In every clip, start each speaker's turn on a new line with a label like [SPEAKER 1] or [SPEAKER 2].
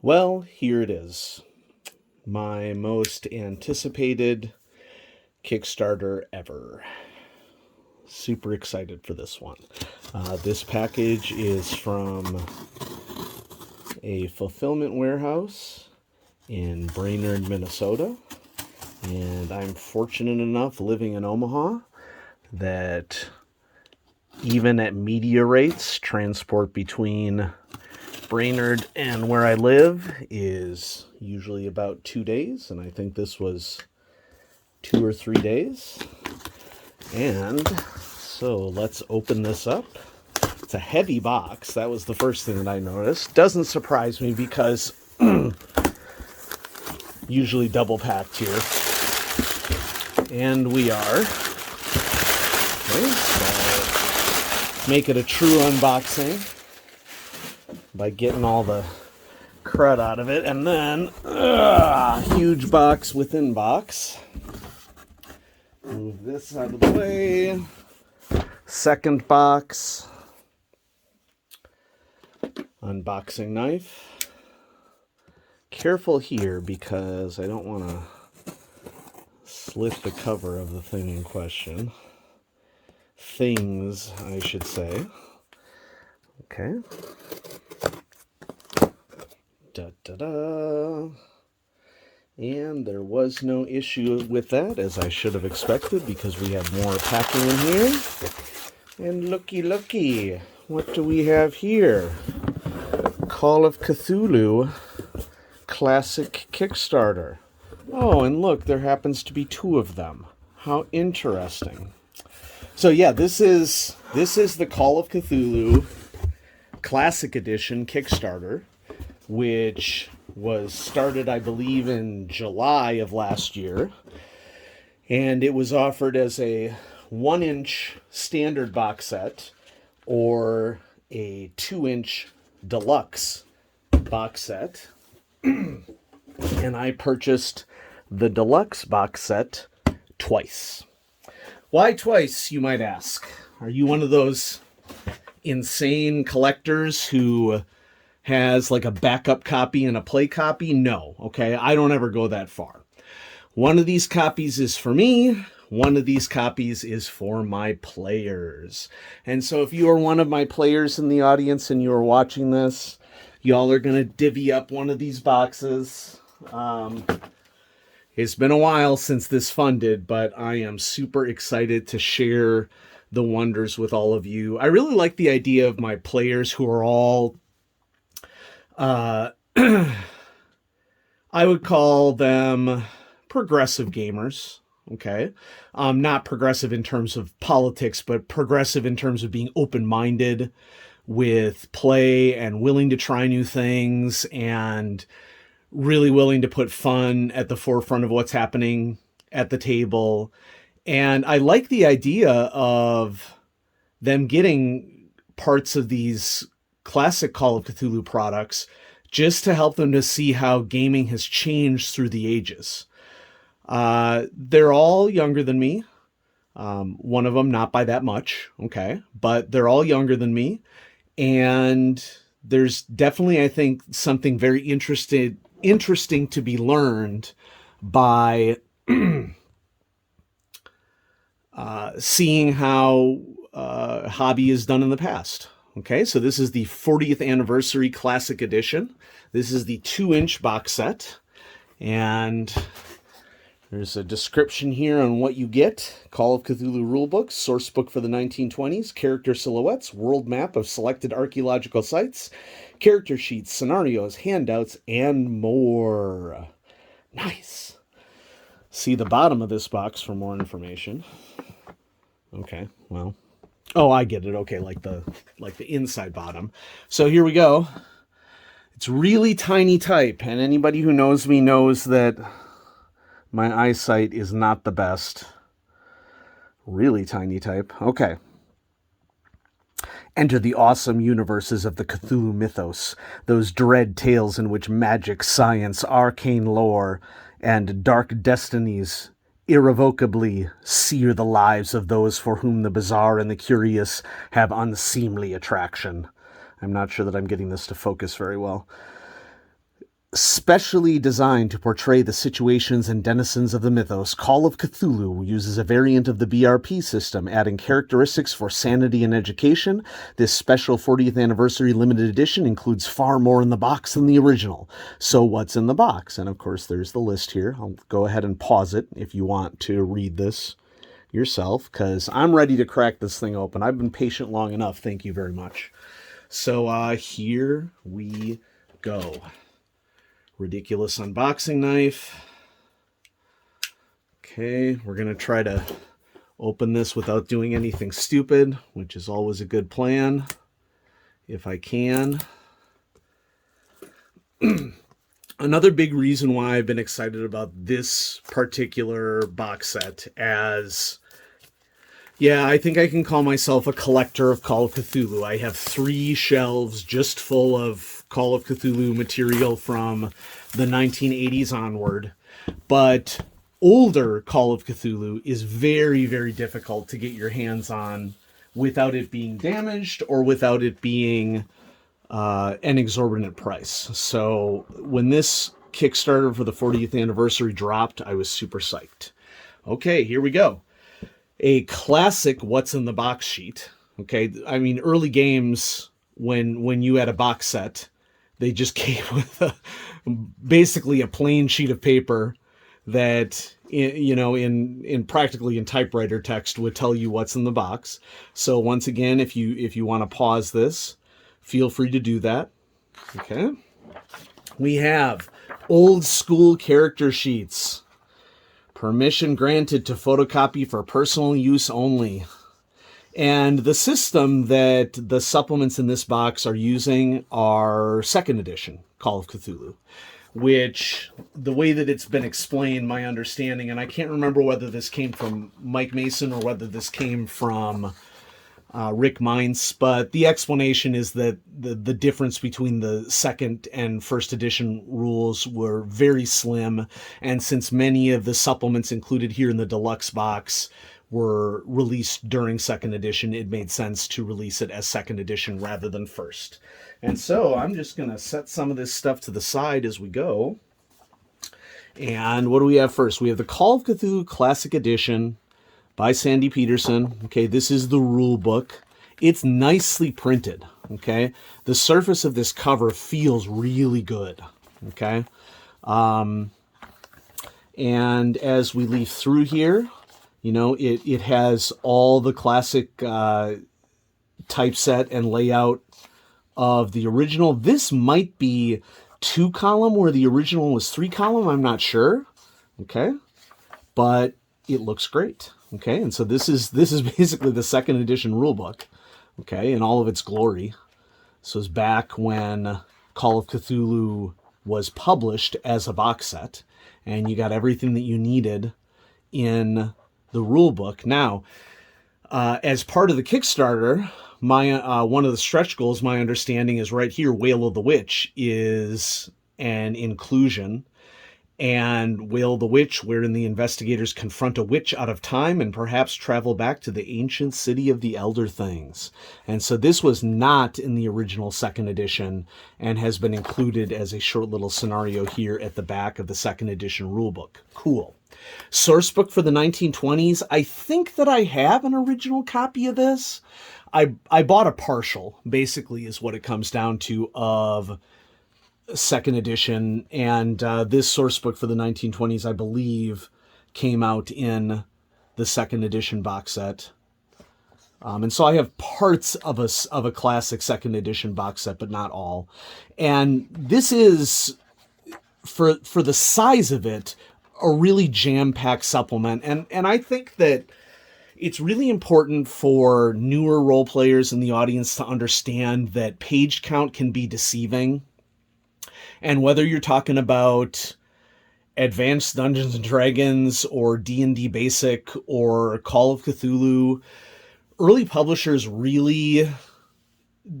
[SPEAKER 1] Well, here it is. My most anticipated Kickstarter ever. Super excited for this one. This package is from a fulfillment warehouse in Brainerd, Minnesota. And I'm fortunate enough living in Omaha that even at media rates, transport between Brainerd and where I live is usually about 2 days, and I think this was 2 or 3 days. And so let's open this up. It's a heavy box. That was the first thing that I noticed. Doesn't surprise me because usually double packed here. And we are. Okay, so make it a true unboxing by getting all the crud out of it. And then, huge box within box. Move this out of the way. Second box. Unboxing knife. Careful here because I don't want to slit the cover of the thing in question. Things, I should say. Okay. Da-da-da. And there was no issue with that, as I should have expected, because we have more packing in here. And looky, what do we have here? Call of Cthulhu Classic Kickstarter. Oh, and look, there happens to be 2 of them. How interesting. So yeah, this is the Call of Cthulhu Classic Edition Kickstarter, which was started, I believe, in July of last year. And it was offered as a 1-inch standard box set or a 2-inch deluxe box set. And I purchased the deluxe box set twice. Why twice, you might ask? Are you one of those insane collectors who has like a backup copy and a play copy? No, okay? I don't ever go that far. One of these copies is for me. One of these copies is for my players. And so if you are one of my players in the audience and you are watching this, y'all are going to divvy up one of these boxes. It's been a while since this funded, but I am super excited to share the wonders with all of you. I really like the idea of my players who are all I would call them progressive gamers, okay? Not progressive in terms of politics, but progressive in terms of being open-minded with play and willing to try new things and really willing to put fun at the forefront of what's happening at the table. And I like the idea of them getting parts of these classic Call of Cthulhu products just to help them to see how gaming has changed through the ages. They're all younger than me. One of them not by that much, okay? But they're all younger than me. And there's definitely, I think, something very interesting to be learned by seeing how hobby is done in the past. Okay, so this is the 40th anniversary classic edition. This is the 2-inch box set. And there's a description here on what you get. Call of Cthulhu rulebook, source book for the 1920s, character silhouettes, world map of selected archaeological sites, character sheets, scenarios, handouts, and more. Nice. See the bottom of this box for more information. Okay, well. Oh, I get it. Okay, like the inside bottom. So here we go. It's really tiny type, and anybody who knows me knows that my eyesight is not the best. Really tiny type. Okay. Enter the awesome universes of the Cthulhu mythos, those dread tales in which magic, science, arcane lore, and dark destinies irrevocably sear the lives of those for whom the bizarre and the curious have unseemly attraction. I'm not sure that I'm getting this to focus very well. Specially designed to portray the situations and denizens of the mythos, Call of Cthulhu uses a variant of the BRP system, adding characteristics for sanity and education. This special 40th anniversary limited edition includes far more in the box than the original. So what's in the box? And of course, there's the list here. I'll go ahead and pause it if you want to read this yourself, because I'm ready to crack this thing open. I've been patient long enough. Thank you very much. So here we go. Ridiculous unboxing knife. Okay, we're going to try to open this without doing anything stupid, which is always a good plan, if I can. Another big reason why I've been excited about this particular box set as... yeah, I think I can call myself a collector of Call of Cthulhu. I have 3 shelves just full of Call of Cthulhu material from the 1980s onward. But older Call of Cthulhu is very, very difficult to get your hands on without it being damaged or without it being an exorbitant price. So when this Kickstarter for the 40th anniversary dropped, I was super psyched. Okay, here we go. A classic what's in the box sheet. Okay, I mean, early games, when you had a box set, they just came with basically a plain sheet of paper that, you know, in practically in typewriter text would tell you what's in the box. So once again, if you want to pause this, feel free to do that. Okay, we have old school character sheets. Permission granted to photocopy for personal use only. And the system that the supplements in this box are using are 2nd edition Call of Cthulhu, which the way that it's been explained, my understanding, and I can't remember whether this came from Mike Mason or whether this came from Rick Mines, but the explanation is that the difference between the 2nd and 1st edition rules were very slim, and since many of the supplements included here in the Deluxe box were released during 2nd edition, it made sense to release it as 2nd edition rather than 1st. And so I'm just going to set some of this stuff to the side as we go. And what do we have first? We have the Call of Cthulhu Classic Edition by Sandy Peterson. Okay, this is the rule book. It's nicely printed. Okay, the surface of this cover feels really good. Okay, and as we leaf through here, you know, it has all the classic typeset and layout of the original. This might be 2-column where the original was 3-column. I'm not sure. Okay, but it looks great. Okay, and so this is basically the 2nd edition rulebook, okay, in all of its glory. This was back when Call of Cthulhu was published as a box set, and you got everything that you needed in the rulebook. Now, as part of the Kickstarter, my one of the stretch goals, my understanding is right here, Wail of the Witch is an inclusion. And Wail the Witch, wherein the investigators confront a witch out of time and perhaps travel back to the ancient city of the Elder Things. And so this was not in the original 2nd edition and has been included as a short little scenario here at the back of the 2nd edition rulebook. Cool. Sourcebook for the 1920s. I think that I have an original copy of this. I bought a partial, basically, is what it comes down to, of 2nd edition, and this source book for the 1920s, I believe, came out in the 2nd edition box set. And so I have parts of a classic 2nd edition box set, but not all. And this is, for the size of it, a really jam-packed supplement. And I think that it's really important for newer role players in the audience to understand that page count can be deceiving. And whether you're talking about Advanced Dungeons & Dragons or D&D Basic or Call of Cthulhu, early publishers really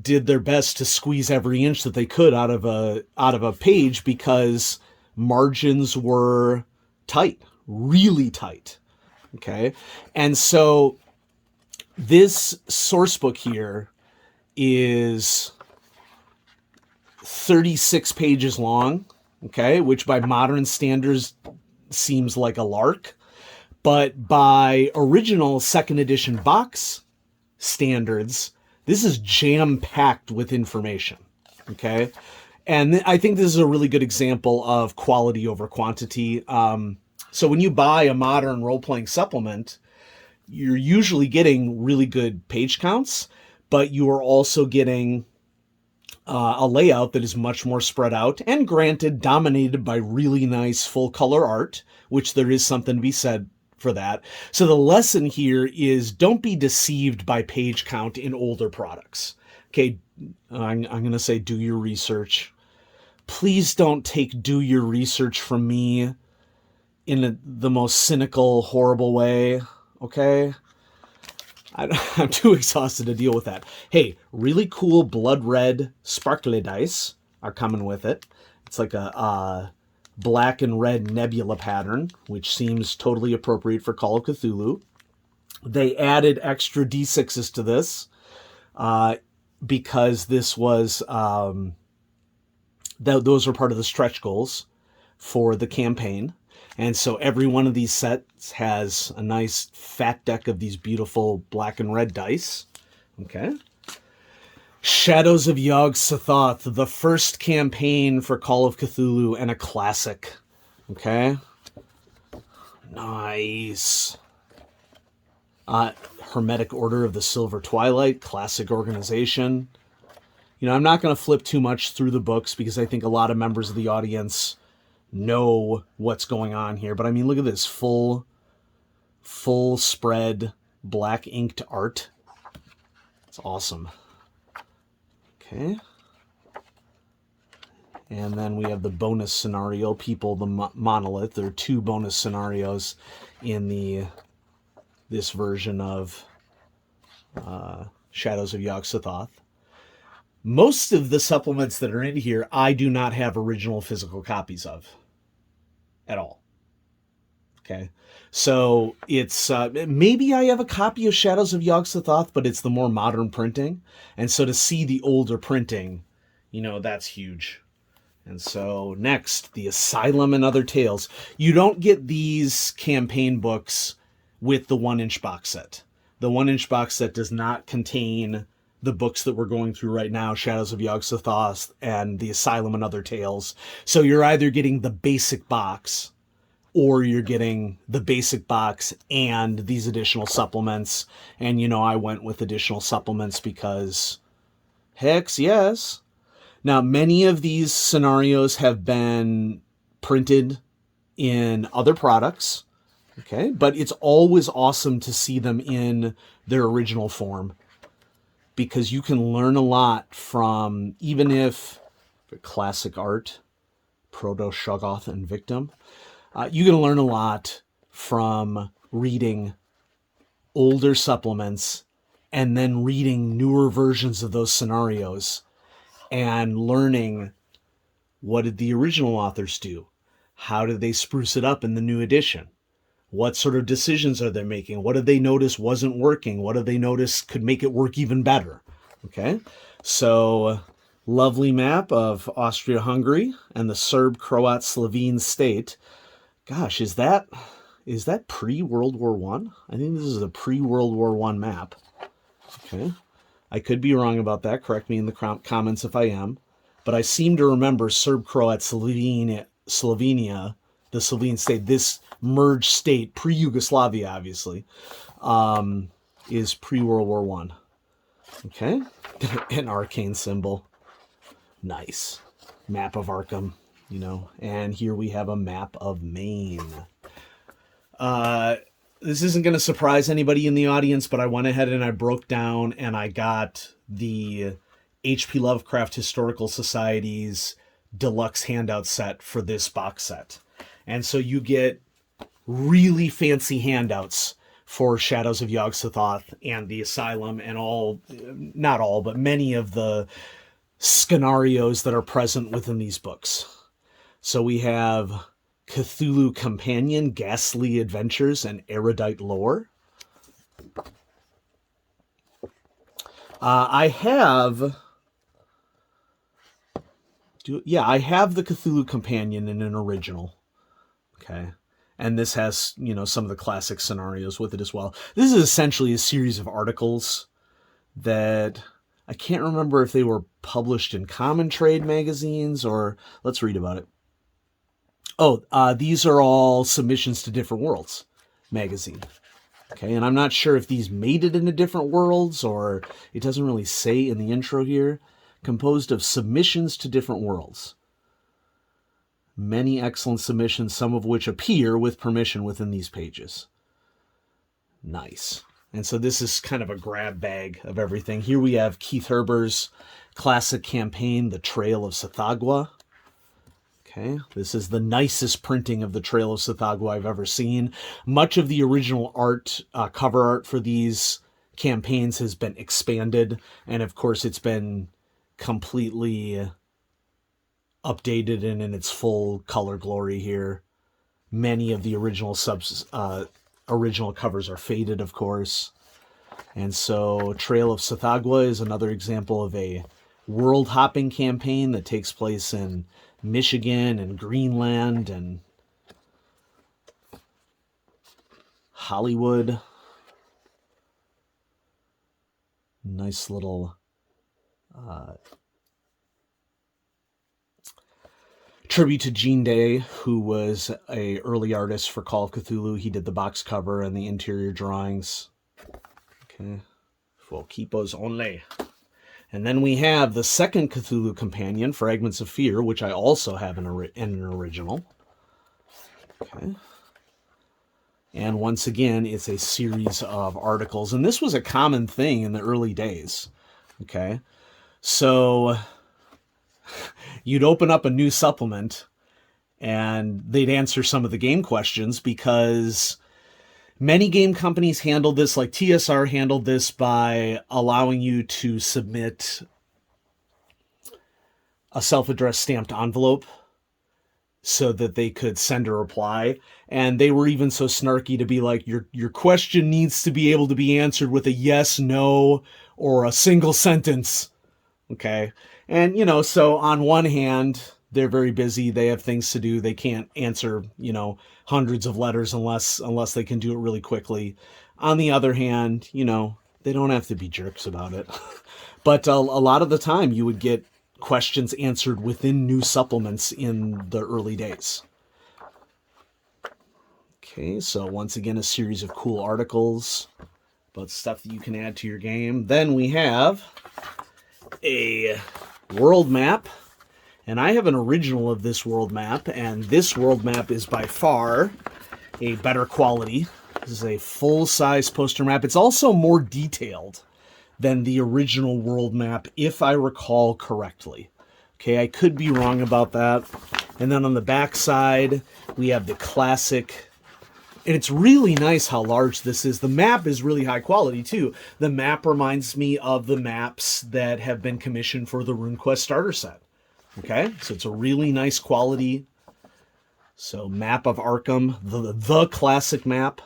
[SPEAKER 1] did their best to squeeze every inch that they could out of a page because margins were tight, really tight. Okay? And so this source book here is 36 pages long, okay, which by modern standards seems like a lark, but by original second edition box standards, this is jam-packed with information, okay? And I think this is a really good example of quality over quantity. So when you buy a modern role-playing supplement, you're usually getting really good page counts, but you are also getting a layout that is much more spread out and, granted, dominated by really nice full-color art, which there is something to be said for that. So the lesson here is don't be deceived by page count in older products. Okay, I'm going to say do your research. Please don't take do your research from me in the most cynical, horrible way, okay? I'm too exhausted to deal with that. Hey, really cool blood red sparkly dice are coming with it. It's like a black and red nebula pattern, which seems totally appropriate for Call of Cthulhu. They added extra D6s to this because this was those were part of the stretch goals for the campaign. And so every one of these sets has a nice fat deck of these beautiful black and red dice. Okay. Shadows of Yog-Sothoth, the first campaign for Call of Cthulhu and a classic. Okay. Nice. Hermetic Order of the Silver Twilight, classic organization. You know, I'm not going to flip too much through the books because I think a lot of members of the audience know what's going on here. But I mean, look at this full spread black inked art. It's awesome. Okay. And then we have the bonus scenario, People the Monolith. There are 2 bonus scenarios in this version of Shadows of Yog-Sothoth. Most of the supplements that are in here, I do not have original physical copies of at all. Okay. So it's, maybe I have a copy of Shadows of Yog-Sothoth, but it's the more modern printing. And so to see the older printing, you know, that's huge. And so next, The Asylum and Other Tales. You don't get these campaign books with the 1-inch box set. The 1-inch box set does not contain the books that we're going through right now, Shadows of Yog-Sothoth and The Asylum and Other Tales. So you're either getting the basic box or you're getting the basic box and these additional supplements. And, you know, I went with additional supplements because, hex yes. Now, many of these scenarios have been printed in other products, okay? But it's always awesome to see them in their original form, because you can learn a lot from, even if classic art, Proto-Shoggoth and Victim, you can learn a lot from reading older supplements and then reading newer versions of those scenarios and learning, what did the original authors do? How did they spruce it up in the new edition? What sort of decisions are they making? What did they notice wasn't working? What did they notice could make it work even better? Okay, so lovely map of Austria-Hungary and the Serb-Croat-Slovene state. Gosh, is that pre-World War One? I think this is a pre-World War One map. Okay, I could be wrong about that. Correct me in the comments if I am. But I seem to remember Serb-Croat-Slovenia, the Slovene state, this merged state, pre-Yugoslavia, obviously, is pre-World War One. Okay, an arcane symbol. Nice. Map of Arkham, you know. And here we have a map of Maine. This isn't going to surprise anybody in the audience, but I went ahead and I broke down and I got the H.P. Lovecraft Historical Society's deluxe handout set for this box set. And so you get really fancy handouts for Shadows of Yog-Sothoth and The Asylum and all, not all, but many of the scenarios that are present within these books. So we have Cthulhu Companion, Ghastly Adventures, and Erudite Lore. I have Yeah, I have the Cthulhu Companion in an original. Okay. And this has, some of the classic scenarios with it as well. This is essentially a series of articles that I can't remember if they were published in common trade magazines or let's read about it. Oh, these are all submissions to Different Worlds magazine. Okay, and I'm not sure if these made it into Different Worlds or it doesn't really say in the intro here. Composed of submissions to Different Worlds. Many excellent submissions, some of which appear with permission within these pages. Nice. And so this is kind of a grab bag of everything. Here we have Keith Herber's classic campaign, The Trail of Tsathoggua. Okay, this is the nicest printing of the Trail of Tsathoggua I've ever seen. Much of the original art, cover art for these campaigns has been expanded, and of course it's been completely updated and in its full color glory here. Many of the original original covers are faded, of course. And so Trail of Tsathoggua is another example of a world-hopping campaign that takes place in Michigan and Greenland and Hollywood. Nice little tribute to Gene Day, who was an early artist for Call of Cthulhu. He did the box cover and the interior drawings. Okay, for keepos only. And then we have the second Cthulhu Companion, Fragments of Fear, which I also have in an original. Okay. And once again, it's a series of articles. And this was a common thing in the early days. Okay. So you'd open up a new supplement and they'd answer some of the game questions because many game companies handled this, like TSR handled this by allowing you to submit a self-addressed stamped envelope so that they could send a reply. And they were even so snarky to be like, your question needs to be able to be answered with a yes, no, or a single sentence. Okay. And, so on one hand, they're very busy. They have things to do. They can't answer, hundreds of letters unless they can do it really quickly. On the other hand, they don't have to be jerks about it. But a lot of the time you would get questions answered within new supplements in the early days. Okay, so once again, a series of cool articles about stuff that you can add to your game. Then we have a world map. And I have an original of this world map, and this world map is by far a better quality. This is a full-size poster map. It's also more detailed than the original world map, if I recall correctly. Okay, I could be wrong about that. And then on the back side, we have the classic, and it's really nice how large this is. The map is really high quality, too. The map reminds me of the maps that have been commissioned for the RuneQuest starter set. Okay, so it's a really nice quality. So map of Arkham, the classic map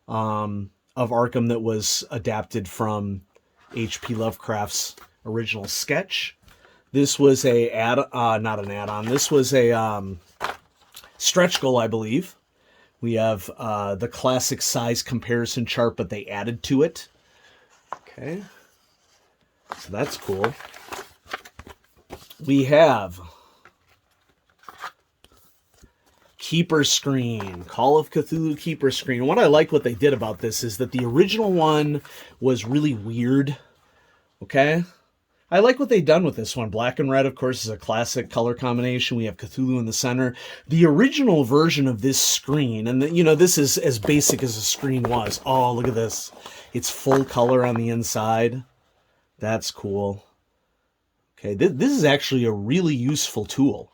[SPEAKER 1] of Arkham that was adapted from H.P. Lovecraft's original sketch. This was not an add-on. This was a stretch goal, I believe. We have the classic size comparison chart, but they added to it. Okay, so that's cool. We have Keeper Screen, Call of Cthulhu Keeper Screen. What I like what they did about this is that the original one was really weird. Okay? I like what they've done with this one. Black and red, of course, is a classic color combination. We have Cthulhu in the center. The original version of this screen, and this is as basic as a screen was. Oh, look at this. It's full color on the inside. That's cool. Okay, this is actually a really useful tool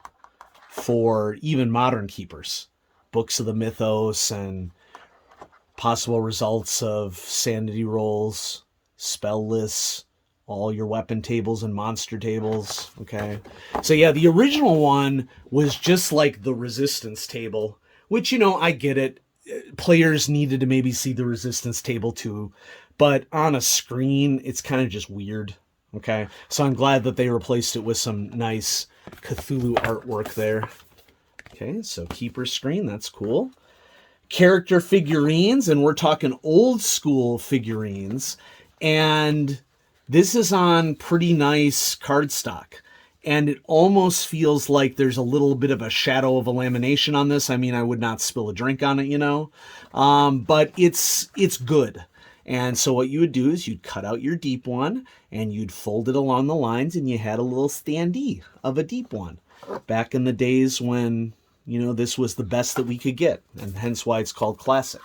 [SPEAKER 1] for even modern keepers. Books of the Mythos and possible results of sanity rolls, spell lists, all your weapon tables and monster tables. Okay, so yeah, the original one was just like the resistance table, which, I get it. Players needed to maybe see the resistance table too, but on a screen, it's kind of just weird. Okay, so I'm glad that they replaced it with some nice Cthulhu artwork there. Okay, so keeper screen, that's cool. Character figurines, and we're talking old school figurines. And this is on pretty nice cardstock. And it almost feels like there's a little bit of a shadow of a lamination on this. I mean, I would not spill a drink on it, you know, but it's good. And so what you would do is you'd cut out your deep one and you'd fold it along the lines, and you had a little standee of a deep one. Back in the days when, you know, this was the best that we could get, and hence why it's called classic.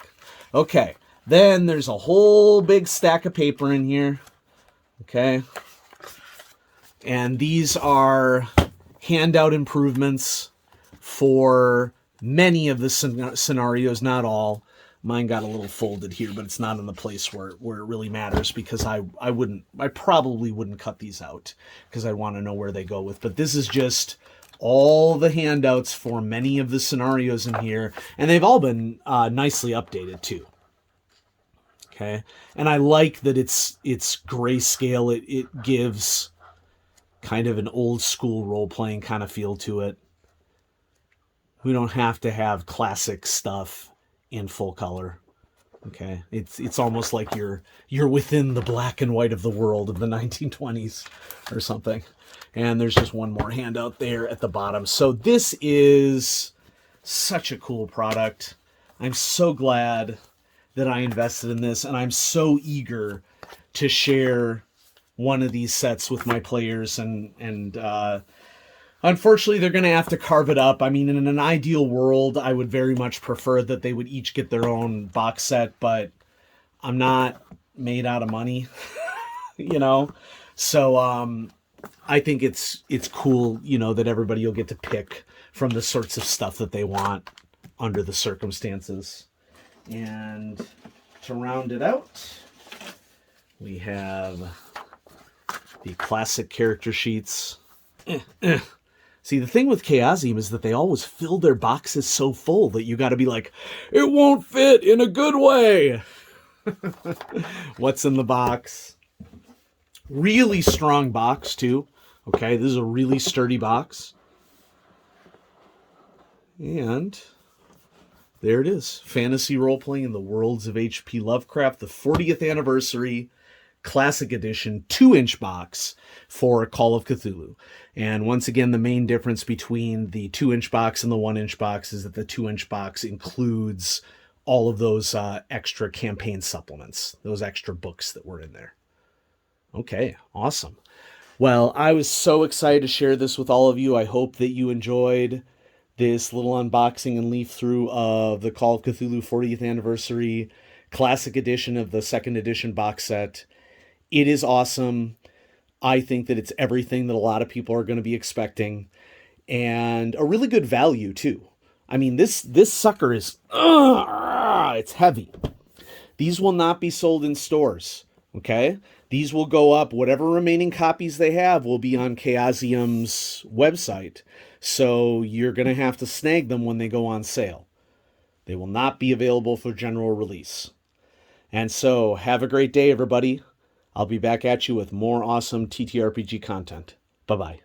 [SPEAKER 1] Okay, then there's a whole big stack of paper in here. Okay. And these are handout improvements for many of the scenarios, not all. Mine got a little folded here, but it's not in the place where it really matters, because I probably wouldn't cut these out because I want to know where they go with. But this is just all the handouts for many of the scenarios in here, and they've all been nicely updated too. Okay, and I like that it's grayscale. It gives kind of an old school role-playing kind of feel to it. We don't have to have classic stuff in full color. Okay, it's almost like you're within the black and white of the world of the 1920s or something. And there's just one more handout there at the bottom. So this is such a cool product. I'm so glad that I invested in this, and I'm so eager to share one of these sets with my players, and unfortunately they're going to have to carve it up. I mean, in an ideal world, I would very much prefer that they would each get their own box set, but I'm not made out of money, you know? So I think it's cool, you know, that everybody will get to pick from the sorts of stuff that they want under the circumstances. And to round it out, we have the classic character sheets. See, the thing with Chaosium is that they always fill their boxes so full that you got to be like, it won't fit in a good way. What's in the box? Really strong box, too. Okay, this is a really sturdy box. And there it is. Fantasy Role-Playing in the Worlds of H.P. Lovecraft, the 40th anniversary Classic Edition 2-inch box for Call of Cthulhu. And once again, the main difference between the 2-inch box and the 1-inch box is that the 2-inch box includes all of those extra campaign supplements, those extra books that were in there. Okay, awesome. Well, I was so excited to share this with all of you. I hope that you enjoyed this little unboxing and leaf through of the Call of Cthulhu 40th Anniversary Classic Edition of the 2nd edition box set. It is awesome. I think that it's everything that a lot of people are going to be expecting, and a really good value too. I mean, this sucker is, it's heavy. These will not be sold in stores, okay? These will go up, whatever remaining copies they have will be on Chaosium's website, so you're going to have to snag them when they go on sale. They will not be available for general release. And so, have a great day, everybody. I'll be back at you with more awesome TTRPG content. Bye-bye.